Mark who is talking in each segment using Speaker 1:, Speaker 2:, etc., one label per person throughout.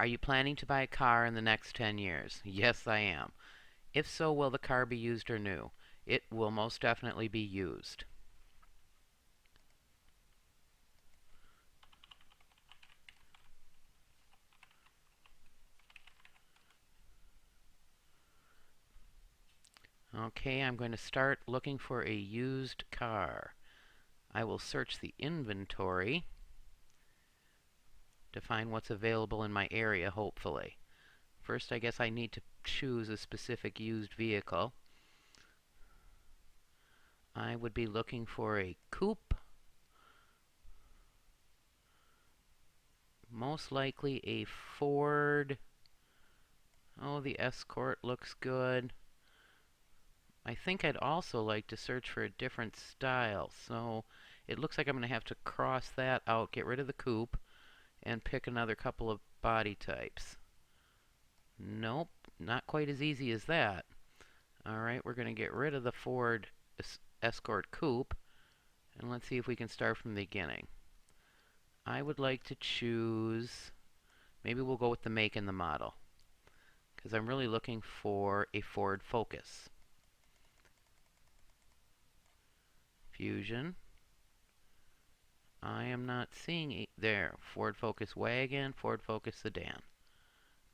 Speaker 1: Are you planning to buy a car in the next 10 years? Yes, I am. If so, will the car be used or new? It will most definitely be used. Okay, I'm going to start looking for a used car. I will search the inventory to find what's available in my area, hopefully. First, I guess I need to choose a specific used vehicle. I would be looking for a coupe, most likely a Ford. Oh, the Escort looks good. I think I'd also like to search for a different style, so it looks like I'm going to have to cross that out, get rid of the coupe, and pick another couple of body types. Nope, not quite as easy as that. Alright, we're going to get rid of the Ford Escort Coupe, and let's see if we can start from the beginning. I would like to choose, maybe we'll go with the make and the model, because I'm really looking for a Ford Focus. Fusion. I am not seeing there. Ford Focus Wagon, Ford Focus Sedan.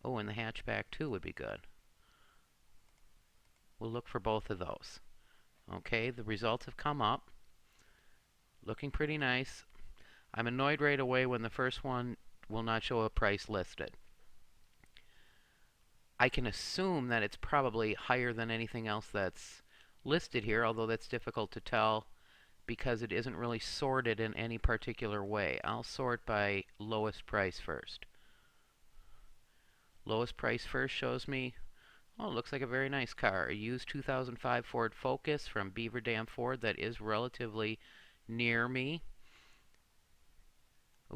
Speaker 1: Oh, and the hatchback too would be good. We'll look for both of those. Okay, the results have come up. Looking pretty nice. I'm annoyed right away when the first one will not show a price listed. I can assume that it's probably higher than anything else that's listed here, although that's difficult to tell because it isn't really sorted in any particular way. I'll sort by lowest price first. Lowest price first shows me, oh, it looks like a very nice car. A used 2005 Ford Focus from Beaver Dam Ford that is relatively near me.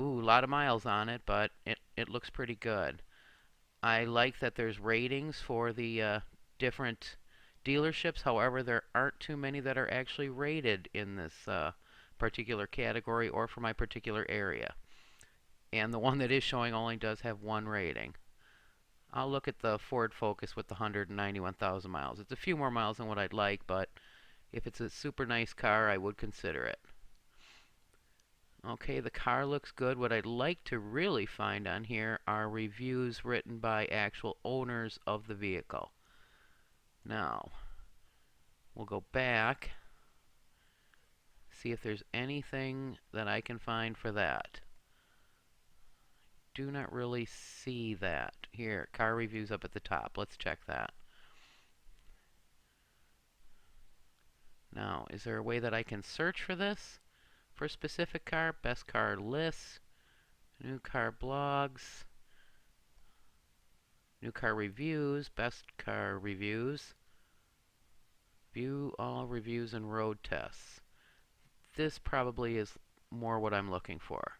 Speaker 1: Ooh, a lot of miles on it, but it looks pretty good. I like that there's ratings for the different dealerships. However, there aren't too many that are actually rated in this particular category or for my particular area. And the one that is showing only does have one rating. I'll look at the Ford Focus with the 191,000 miles. It's a few more miles than what I'd like, but if it's a super nice car, I would consider it. Okay, the car looks good. What I'd like to really find on here are reviews written by actual owners of the vehicle. Now, we'll go back, see if there's anything that I can find for that. Do not really see that. Here, car reviews up at the top. Let's check that. Now, is there a way that I can search for this? For a specific car? Best car lists, new car blogs, new car reviews, best car reviews, view all reviews and road tests. This probably is more what I'm looking for.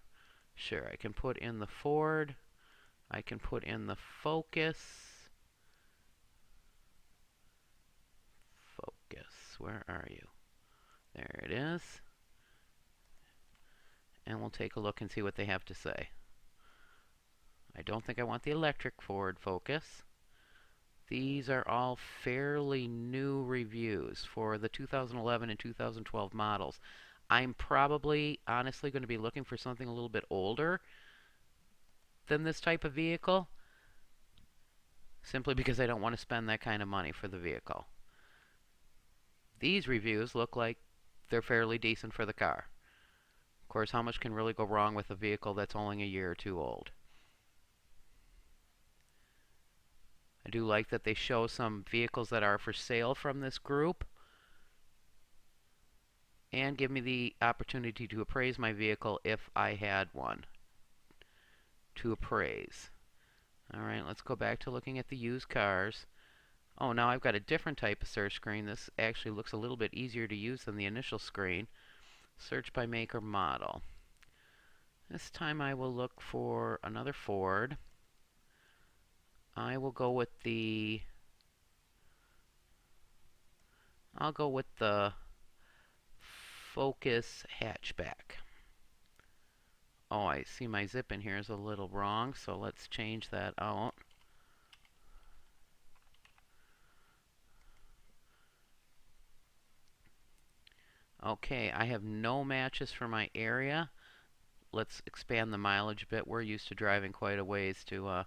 Speaker 1: Sure, I can put in the Ford, I can put in the Focus. Focus, where are you? There it is. And we'll take a look and see what they have to say. I don't think I want the electric Ford Focus. These are all fairly new reviews for the 2011 and 2012 models. I'm probably, honestly, going to be looking for something a little bit older than this type of vehicle, simply because I don't want to spend that kind of money for the vehicle. These reviews look like they're fairly decent for the car. Of course, how much can really go wrong with a vehicle that's only a year or two old? I do like that they show some vehicles that are for sale from this group and give me the opportunity to appraise my vehicle if I had one to appraise. Alright, let's go back to looking at the used cars. Oh, now I've got a different type of search screen. This actually looks a little bit easier to use than the initial screen. Search by make or model. This time I will look for another Ford. I will go with the Focus hatchback. Oh, I see my zip in here is a little wrong, so let's change that out. Okay, I have no matches for my area. Let's expand the mileage a bit. We're used to driving quite a ways to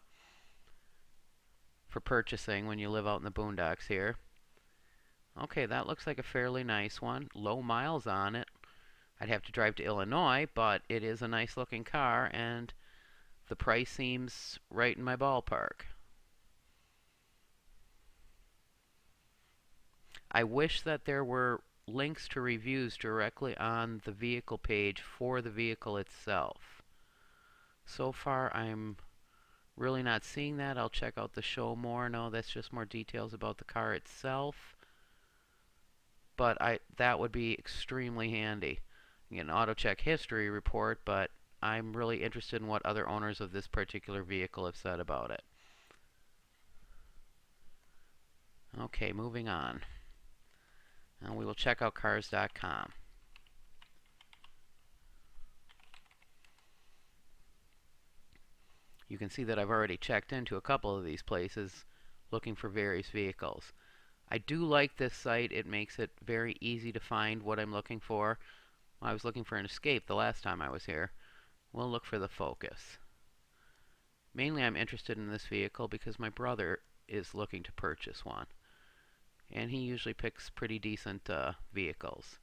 Speaker 1: for purchasing when you live out in the boondocks here. Okay, that looks like a fairly nice one. Low miles on it. I'd have to drive to Illinois, but it is a nice looking car, and the price seems right in my ballpark. I wish that there were links to reviews directly on the vehicle page for the vehicle itself. So far, I'm really not seeing that. I'll check out the show more. No, that's just more details about the car itself. But that would be extremely handy. You get an auto check history report, but I'm really interested in what other owners of this particular vehicle have said about it. Okay, moving on. Now we will check out cars.com. You can see that I've already checked into a couple of these places looking for various vehicles. I do like this site. It makes it very easy to find what I'm looking for. I was looking for an Escape the last time I was here. We'll look for the Focus. Mainly I'm interested in this vehicle because my brother is looking to purchase one. And he usually picks pretty decent vehicles.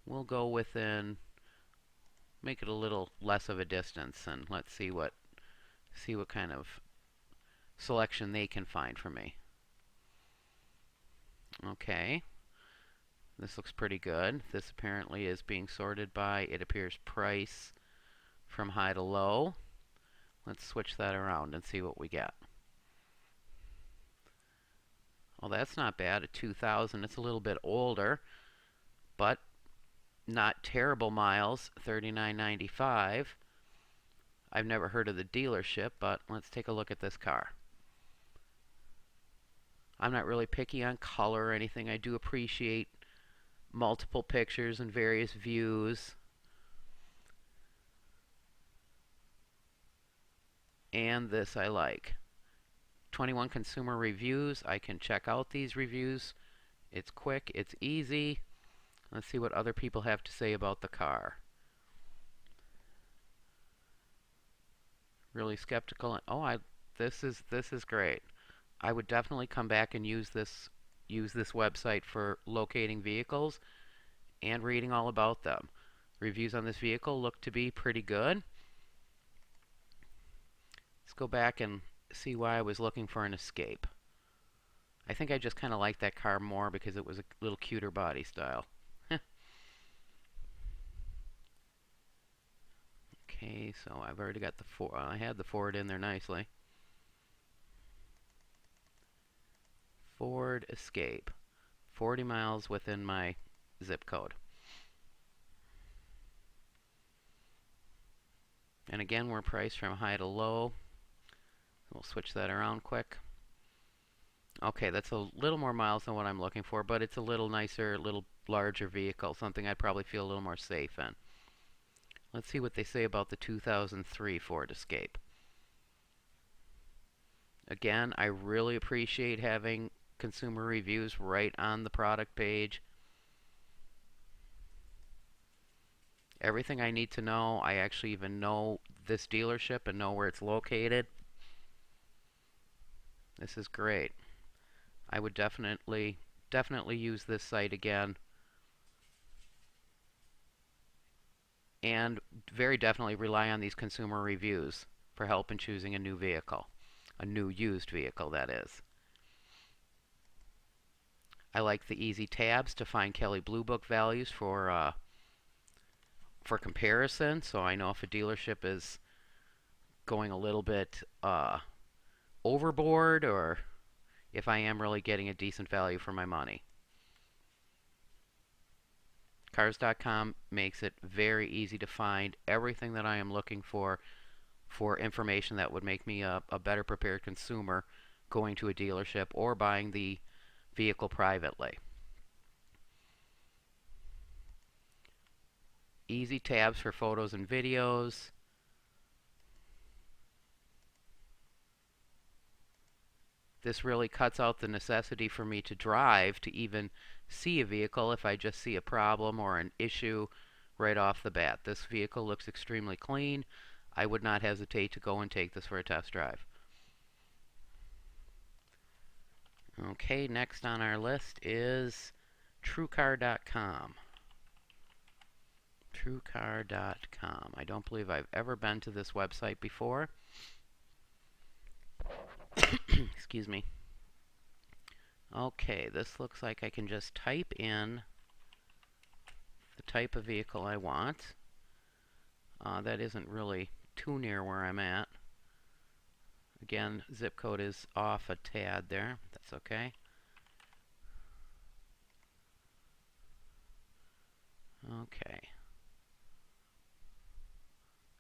Speaker 1: We'll go within, make it a little less of a distance, and let's see what kind of selection they can find for me. Okay, this looks pretty good. This apparently is being sorted by, it appears, price from high to low. Let's switch that around and see what we get. Well, that's not bad. A 2000. It's a little bit older, but not terrible miles. 39.95. I've never heard of the dealership, but let's take a look at this car. I'm not really picky on color or anything. I do appreciate multiple pictures and various views. And this I like. 21 consumer reviews. I can check out these reviews. It's quick, it's easy. Let's see what other people have to say about the car. Really skeptical. Oh, this is great. I would definitely come back and use this website for locating vehicles and reading all about them. Reviews on this vehicle look to be pretty good. Let's go back and see why I was looking for an Escape. I think I just kind of liked that car more because it was a little cuter body style. Okay, so I've already got the Ford. I had the Ford in there nicely. Ford Escape. 40 miles within my zip code. And again, we're priced from high to low. We'll switch that around quick. Okay, that's a little more miles than what I'm looking for, but it's a little nicer, a little larger vehicle, something I'd probably feel a little more safe in. Let's see what they say about the 2003 Ford Escape. Again, I really appreciate having consumer reviews right on the product page. Everything I need to know. I actually even know this dealership and know where it's located. This is great. I would definitely use this site again. And very definitely rely on these consumer reviews for help in choosing a new vehicle. A new used vehicle, that is. I like the easy tabs to find Kelley Blue Book values for comparison, so I know if a dealership is going a little bit overboard or if I am really getting a decent value for my money. Cars.com makes it very easy to find everything that I am looking for information that would make me a better prepared consumer going to a dealership or buying the vehicle privately. Easy tabs for photos and videos. This really cuts out the necessity for me to drive to even see a vehicle if I just see a problem or an issue right off the bat. This vehicle looks extremely clean. I would not hesitate to go and take this for a test drive. Okay, next on our list is TrueCar.com. TrueCar.com. I don't believe I've ever been to this website before. Excuse me. Okay, this looks like I can just type in the type of vehicle I want. That isn't really too near where I'm at. Again, zip code is off a tad there. That's okay. Okay.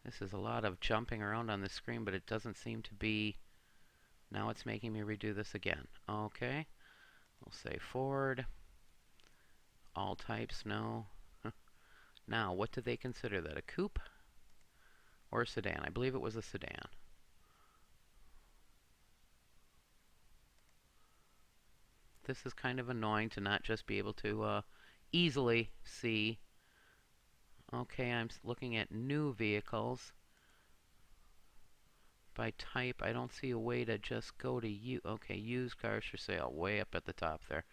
Speaker 1: This is a lot of jumping around on the screen, but it doesn't seem to be... Now it's making me redo this again. Okay. We'll say Ford. All types, no. Now, what do they consider that? A coupe or a sedan? I believe it was a sedan. This is kind of annoying to not just be able to easily see. Okay, I'm looking at new vehicles. By type, I don't see a way to just go to okay, used cars for sale, way up at the top there.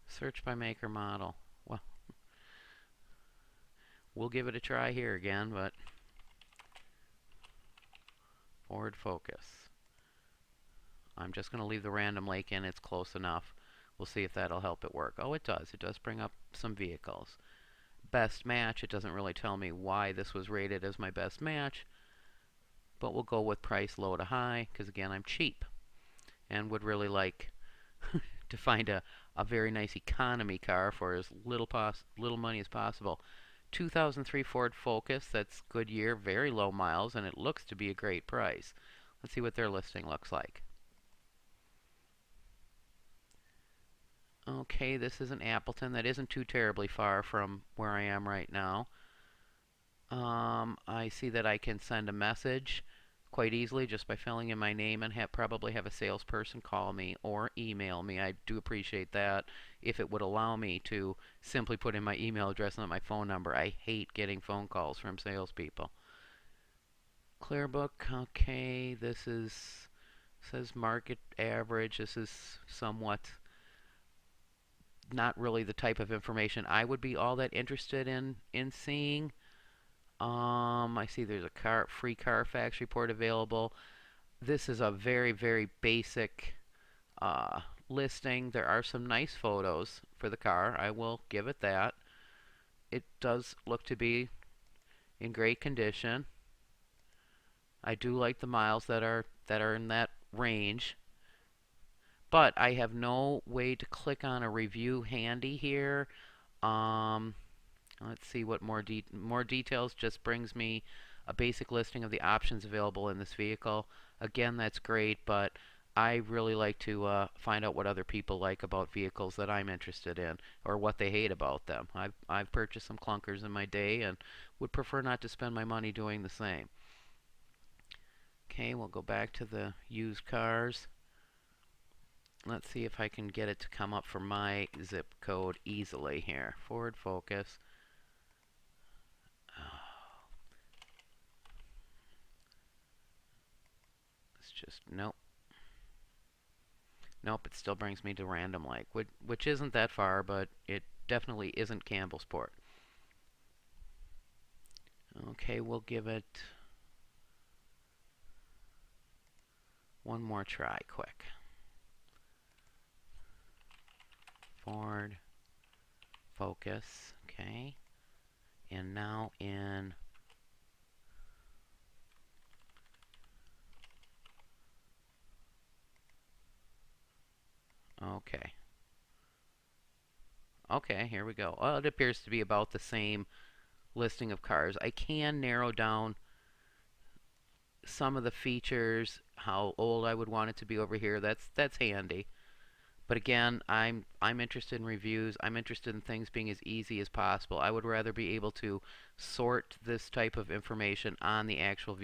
Speaker 1: Search by make or model. Well, we'll give it a try here again, but Ford Focus. I'm just going to leave the random lake in. It's close enough. We'll see if that'll help it work. Oh, it does. It does bring up some vehicles. Best match. It doesn't really tell me why this was rated as my best match, but we'll go with price low to high because, again, I'm cheap and would really like to find a very nice economy car for as little money as possible. 2003 Ford Focus. That's good year, very low miles, and it looks to be a great price. Let's see what their listing looks like. Okay, this is an Appleton. That isn't too terribly far from where I am right now. I see that I can send a message quite easily just by filling in my name and probably have a salesperson call me or email me. I do appreciate that if it would allow me to simply put in my email address and not my phone number. I hate getting phone calls from salespeople. Clearbook, okay, this says market average. This is somewhat not really the type of information I would be all that interested in seeing. I see there's a free Carfax report available. This is a very, very basic listing. There are some nice photos for the car. I will give it that. It does look to be in great condition. I do like the miles that are in that range. But I have no way to click on a review handy here. Let's see what more details just brings me a basic listing of the options available in this vehicle. Again, that's great, but I really like to find out what other people like about vehicles that I'm interested in or what they hate about them. I've purchased some clunkers in my day and would prefer not to spend my money doing the same. Okay, we'll go back to the used cars. Let's see if I can get it to come up for my zip code easily here. Ford Focus. It's just, nope. Nope, it still brings me to Random Lake, which isn't that far, but it definitely isn't Campbellsport. Okay, we'll give it one more try quick. Ford Focus, okay, and now in okay, here we go. Well, it appears to be about the same listing of cars. I can narrow down some of the features, how old I would want it to be over here. That's handy. But again, I'm interested in reviews. I'm interested in things being as easy as possible. I would rather be able to sort this type of information on the actual